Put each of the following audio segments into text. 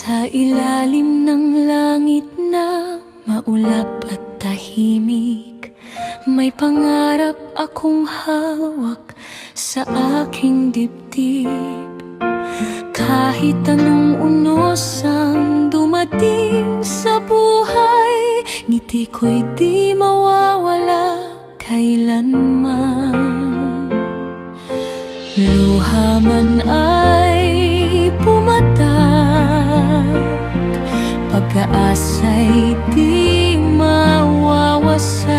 Sa ilalim ng langit na maulap at tahimik, may pangarap akong hawak sa aking dibdib. Kahit anong unos ang dumating sa buhay, ngiti ko'y di mawawala kailanman. Luha man ay pumatak, pag-aasa'y di mawawasak.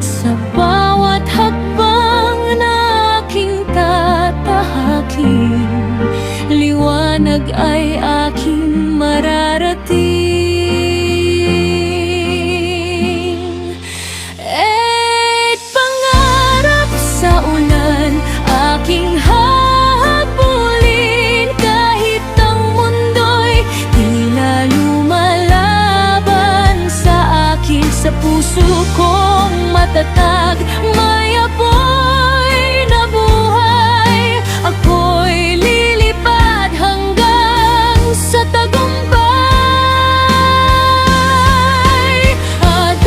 Sa bawat hakbang na aking tatahakin, liwanag ay aking mararating. At pangarap sa ulan aking habulin, kahit ang mundo'y tila lumalaban sa akin. Sa puso kong matatag, may apoy na buhay. Ako'y lilipad hanggang sa tagumpay. At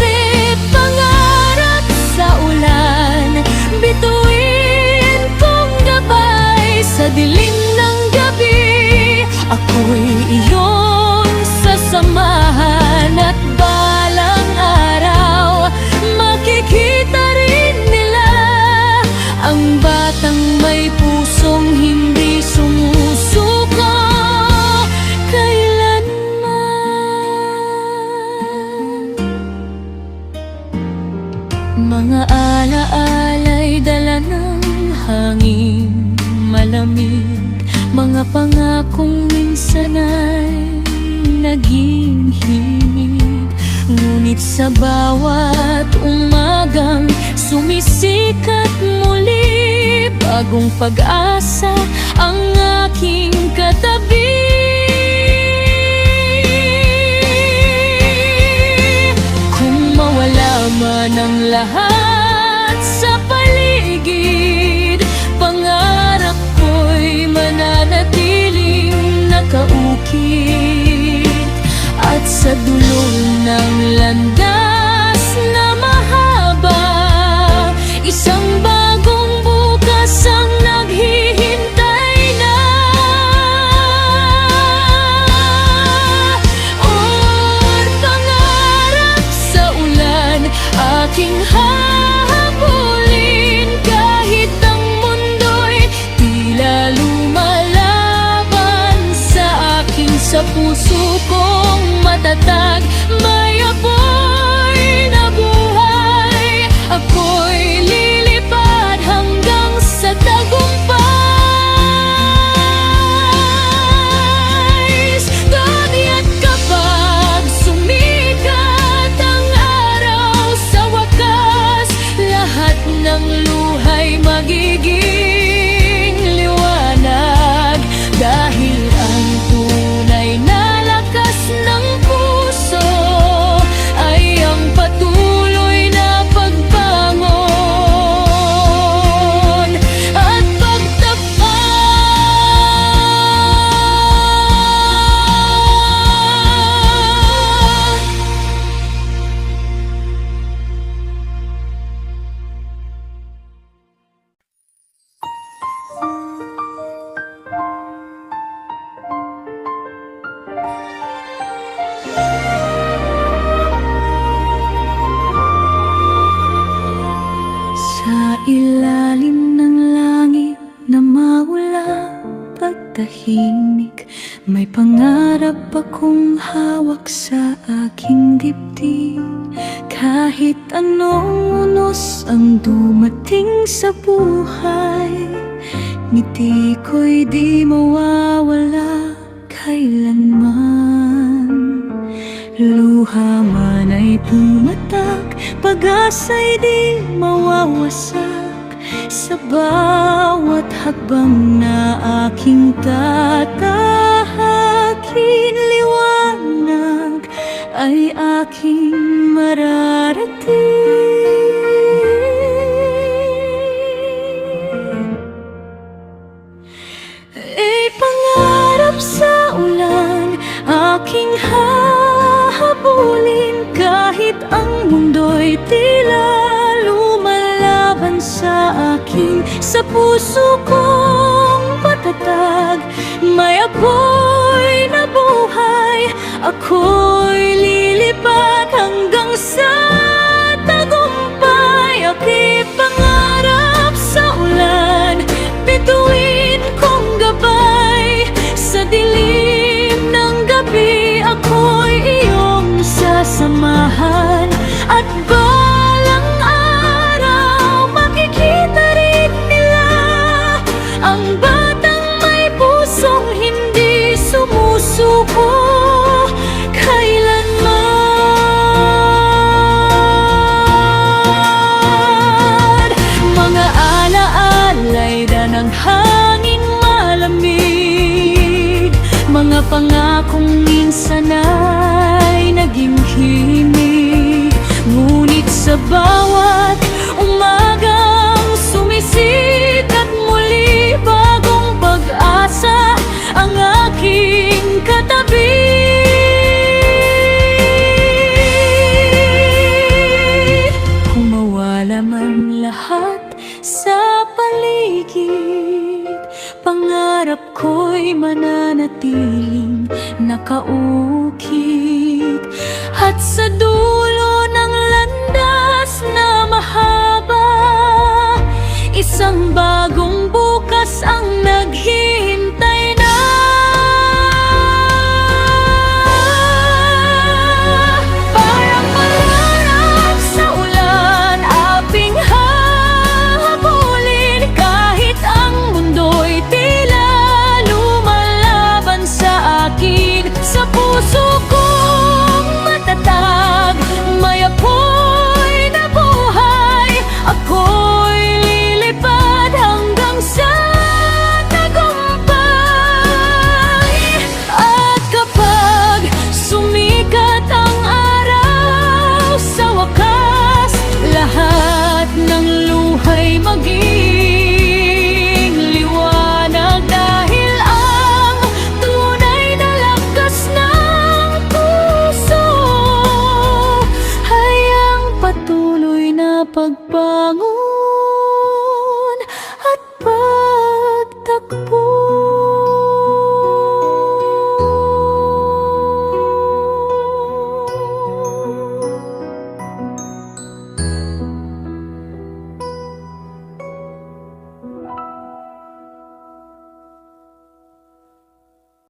pangarap sa ulan, bituin kong gabay. Sa dilim ng gabi, ako'y iyong sasamahan. At balang araw, makikita rin nila ang batang may pusong hindi sumusuko kailanman. Mga alaala'y dala ng hangin malamig, mga pangakong minsan ay naging himig. Ngunit sa bawat umagang sumisikat muli, bagong pag-asa ang aking katabi. Kung mawala man ang lahat sa paligid, pangarap ko'y mananatiling nakaukit. At sa dulo ng landas na mahaba, isang bagong bukas ang naghihintay na. Or pangarap sa ulan aking habulin, kahit ang mundo'y tila lumalaban sa akin. Sa puso kong matatag, may apoy na buhay. Ako'y lilipad hanggang sa tagumpay. Kaya't kapag sumikat ang araw, sa wakas lahat ng luha'y magiging liwanag. Dahil ang tunay na lakas ng puso ay ang patuloy na pagbangon at pagtapat. Sa ilalim ng langit na maulap at tahimik, may pangarap akong hawak sa aking dibdib. Kahit anong unos ang dumating sa buhay, ngiti ko'y di mawawala kailanman. Luha man ay pumatak, pag-asa'y di mawawasak. Sa bawat hakbang na aking tatahakin, liwanag ay aking mararating. Pangarap sa aking hahabulin kahit ang mundo'y tila lumalaban sa akin. Sa puso kong matatag, may apoy na buhay. Ako'y lilipat hanggang sa tagumpay. Ako'y pangarap sa ulan, bituin kong gabay. Sa dilim ng gabi, ako'y iyong sasamahan. At balang araw, makikita rin nila ang batang may pusong hindi sumusuko kailanman. Mga alaalay na ng hangin malamig, mga pangakong minsan ay naging himig. Ngunit sa bawat umagang sumisikat muli, bagong pag-asa ang aking katabi. Kung mawala man lahat sa paligid, pangarap ko'y mananatiling nakaukit. At sa dulo ng landas na mahaba, isang bagong